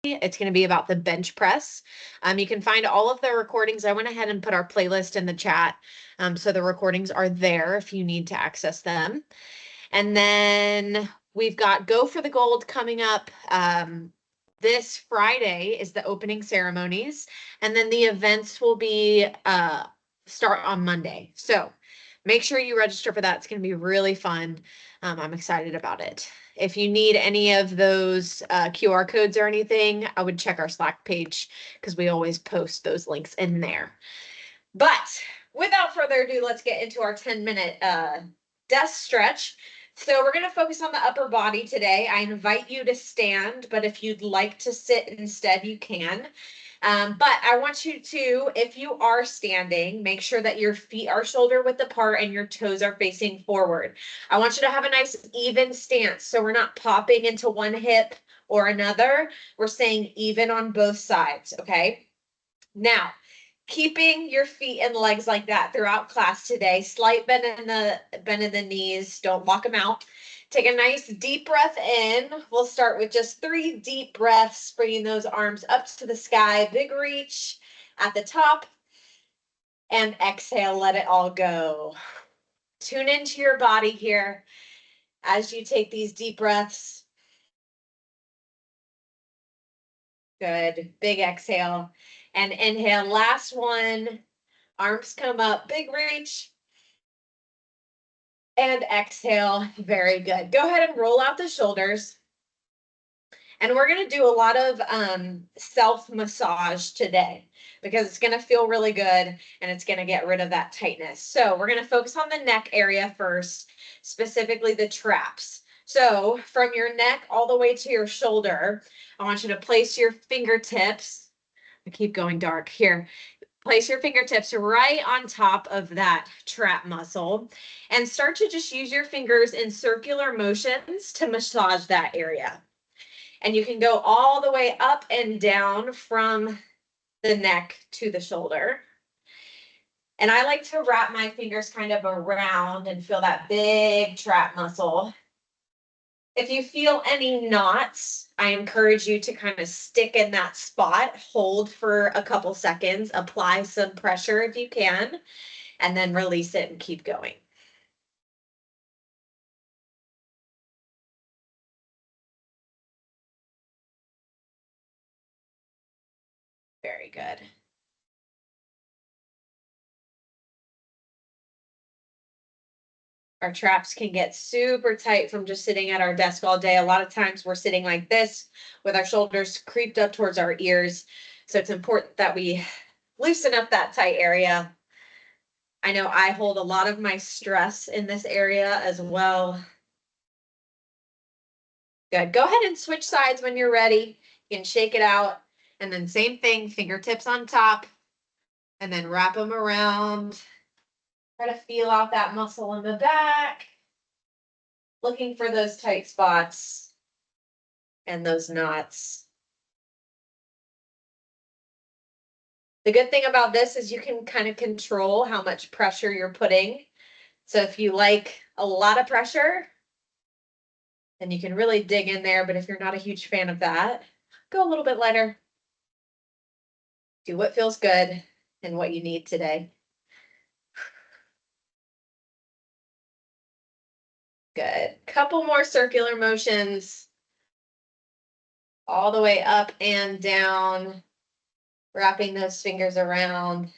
It's going to be about the bench press. You can find all of the recordings. I went ahead and put our playlist in the chat. So the recordings are there if you need to access them. And then we've got Go for the Gold coming up. This Friday is the opening ceremonies, and then the events will be start on Monday. So make sure you register for that. It's going to be really fun. I'm excited about it. If you need any of those QR codes or anything, I would check our Slack page because we always post those links in there. But without further ado, let's get into our 10-minute desk stretch. So we're going to focus on the upper body today. I invite you to stand, but if you'd like to sit instead, you can. But I want you to, if you are standing, make sure that your feet are shoulder width apart and your toes are facing forward. I want you to have a nice even stance so we're not popping into one hip or another. We're staying even on both sides, okay? Now, keeping your feet and legs like that throughout class today. Slight bend in the knees. Don't lock them out. Take a nice deep breath in. We'll start with just 3 deep breaths, bringing those arms up to the sky. Big reach at the top. And exhale, let it all go. Tune into your body here as you take these deep breaths. Good. Big exhale. And inhale. Last one. Arms come up. Big reach. And exhale. Very good. Go ahead and roll out the shoulders. And we're going to do a lot of self-massage today because it's going to feel really good and it's going to get rid of that tightness. So we're going to focus on the neck area first, specifically the traps. So from your neck all the way to your shoulder, I want you to place your fingertips. I keep going dark here. Place your fingertips right on top of that trap muscle and start to just use your fingers in circular motions to massage that area. And you can go all the way up and down from the neck to the shoulder. And I like to wrap my fingers kind of around and feel that big trap muscle. If you feel any knots, I encourage you to kind of stick in that spot, hold for a couple seconds, apply some pressure if you can, and then release it and keep going. Very good. Our traps can get super tight from just sitting at our desk all day. A lot of times we're sitting like this with our shoulders creeped up towards our ears. So it's important that we loosen up that tight area. I know I hold a lot of my stress in this area as well. Good. Go ahead and switch sides when you're ready. You can shake it out. And then same thing, fingertips on top. And then wrap them around. Try to feel out that muscle in the back. Looking for those tight spots and those knots. The good thing about this is you can kind of control how much pressure you're putting. So if you like a lot of pressure, then you can really dig in there. But if you're not a huge fan of that, go a little bit lighter. Do what feels good and what you need today. Good. Couple more circular motions. All the way up and down. Wrapping those fingers around.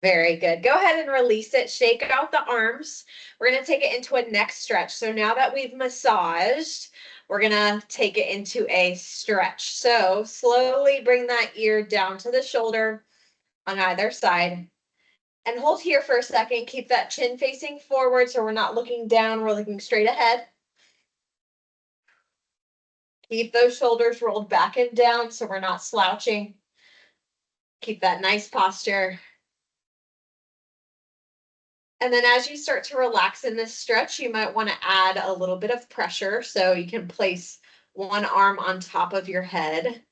Very good. Go ahead and release it. Shake out the arms. We're going to take it into a neck stretch. So now that we've massaged, we're going to take it into a stretch. So slowly bring that ear down to the shoulder on either side. And hold here for a second. Keep that chin facing forward so we're not looking down. We're looking straight ahead. Keep those shoulders rolled back and down so we're not slouching. Keep that nice posture. And then as you start to relax in this stretch, you might want to add a little bit of pressure. So you can place one arm on top of your head.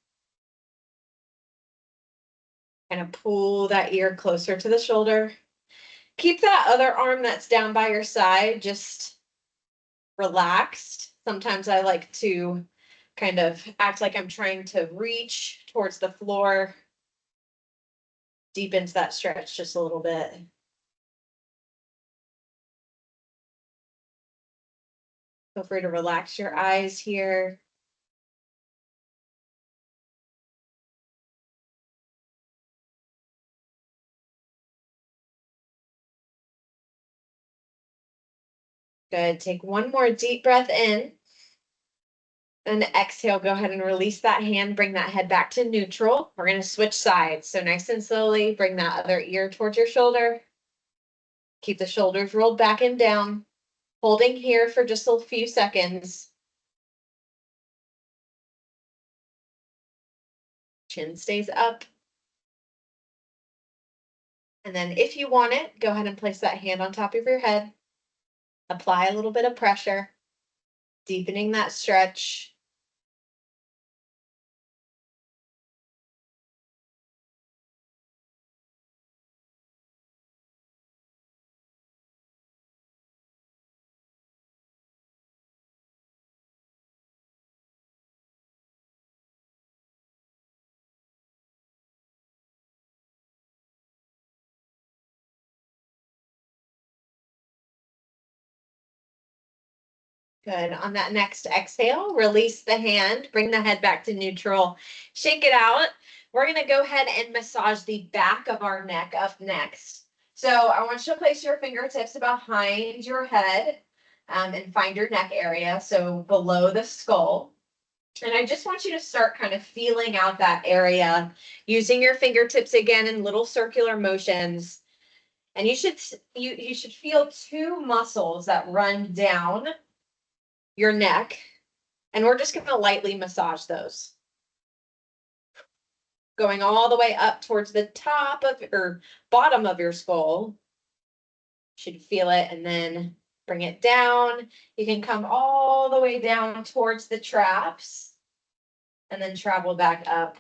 Kind of pull that ear closer to the shoulder. Keep that other arm that's down by your side just relaxed. Sometimes I like to kind of act like I'm trying to reach towards the floor. Deepens that stretch just a little bit. Feel free to relax your eyes here. Good. Take one more deep breath in. And exhale, go ahead and release that hand, bring that head back to neutral. We're going to switch sides. So nice and slowly, bring that other ear towards your shoulder. Keep the shoulders rolled back and down, holding here for just a few seconds. Chin stays up. And then if you want it, go ahead and place that hand on top of your head. Apply a little bit of pressure, deepening that stretch. Good. On that next exhale, release the hand, bring the head back to neutral, shake it out. We're going to go ahead and massage the back of our neck up next. So I want you to place your fingertips behind your head and find your neck area, so below the skull. And I just want you to start kind of feeling out that area, using your fingertips again in little circular motions. And you should feel two muscles that run down your neck, and we're just going to lightly massage those. Going all the way up towards the top of or bottom of your skull. Should feel it, and then bring it down. You can come all the way down towards the traps and then travel back up.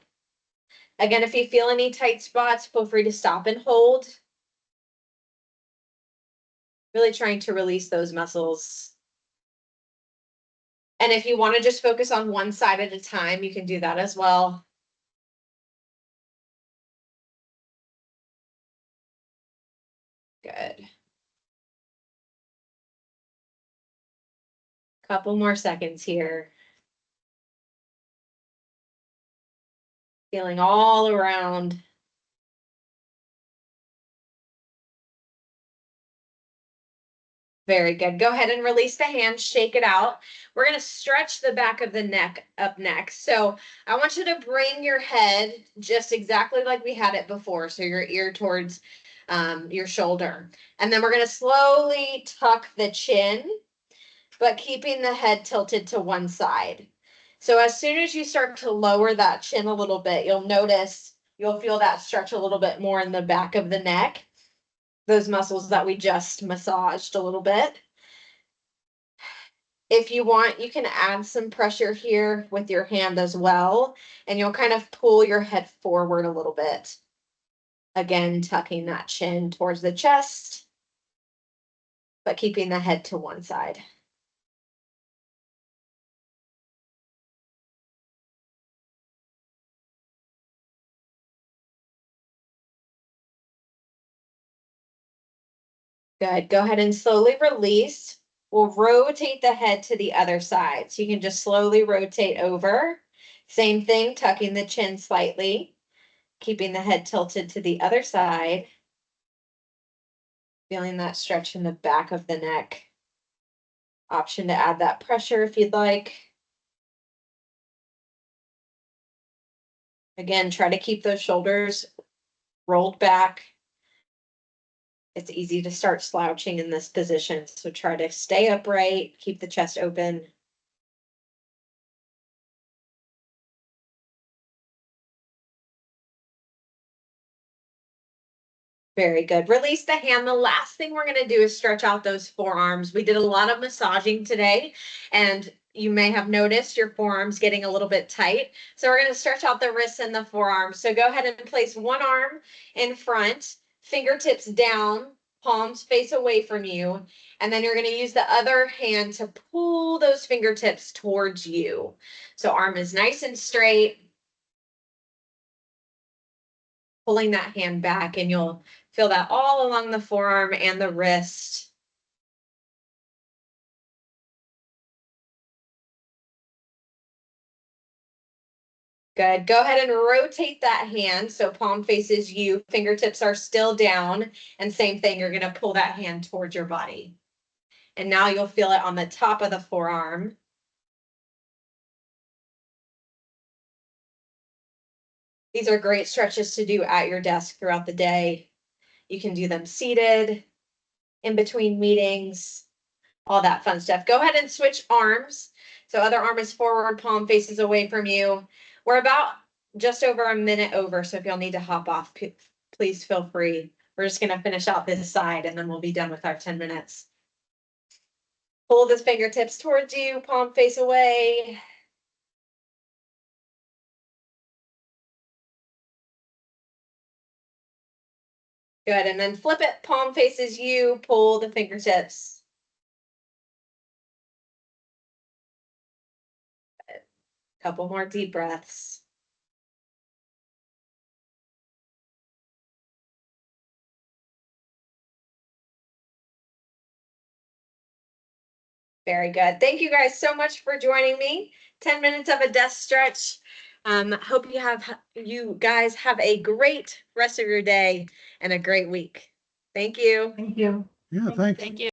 Again, if you feel any tight spots, feel free to stop and hold. Really trying to release those muscles. And if you want to just focus on one side at a time, you can do that as well. Good. Couple more seconds here. Feeling all around. Very good. Go ahead and release the hand, shake it out. We're going to stretch the back of the neck up next. So I want you to bring your head just exactly like we had it before. So your ear towards your shoulder. And then we're going to slowly tuck the chin, but keeping the head tilted to one side. So as soon as you start to lower that chin a little bit, you'll feel that stretch a little bit more in the back of the neck. Those muscles that we just massaged a little bit. If you want, you can add some pressure here with your hand as well, and you'll kind of pull your head forward a little bit. Again, tucking that chin towards the chest, but keeping the head to one side. Good. Go ahead and slowly release. We'll rotate the head to the other side. So you can just slowly rotate over. Same thing, tucking the chin slightly, keeping the head tilted to the other side. Feeling that stretch in the back of the neck. Option to add that pressure if you'd like. Again, try to keep those shoulders rolled back. It's easy to start slouching in this position, so try to stay upright, keep the chest open. Very good. Release the hand. The last thing we're going to do is stretch out those forearms. We did a lot of massaging today, and you may have noticed your forearms getting a little bit tight. So we're going to stretch out the wrists and the forearms. So go ahead and place one arm in front, fingertips down, palms face away from you. And then you're going to use the other hand to pull those fingertips towards you. So arm is nice and straight. Pulling that hand back, and you'll feel that all along the forearm and the wrist. Good. Go ahead and rotate that hand so palm faces you, fingertips are still down, and same thing, you're going to pull that hand towards your body. And now you'll feel it on the top of the forearm. These are great stretches to do at your desk throughout the day. You can do them seated, in between meetings, all that fun stuff. Go ahead and switch arms. So other arm is forward, palm faces away from you. We're about just over a minute over, so if you'll need to hop off, please feel free. We're just going to finish out this side, and then we'll be done with our 10 minutes. Pull the fingertips towards you, palm face away. Good, and then flip it, palm faces you, pull the fingertips. Good. Couple more deep breaths. Very good. Thank you guys so much for joining me. 10 minutes of a desk stretch. Hope you guys have a great rest of your day and a great week. Thank you. Thank you. Yeah, thanks. Thank you.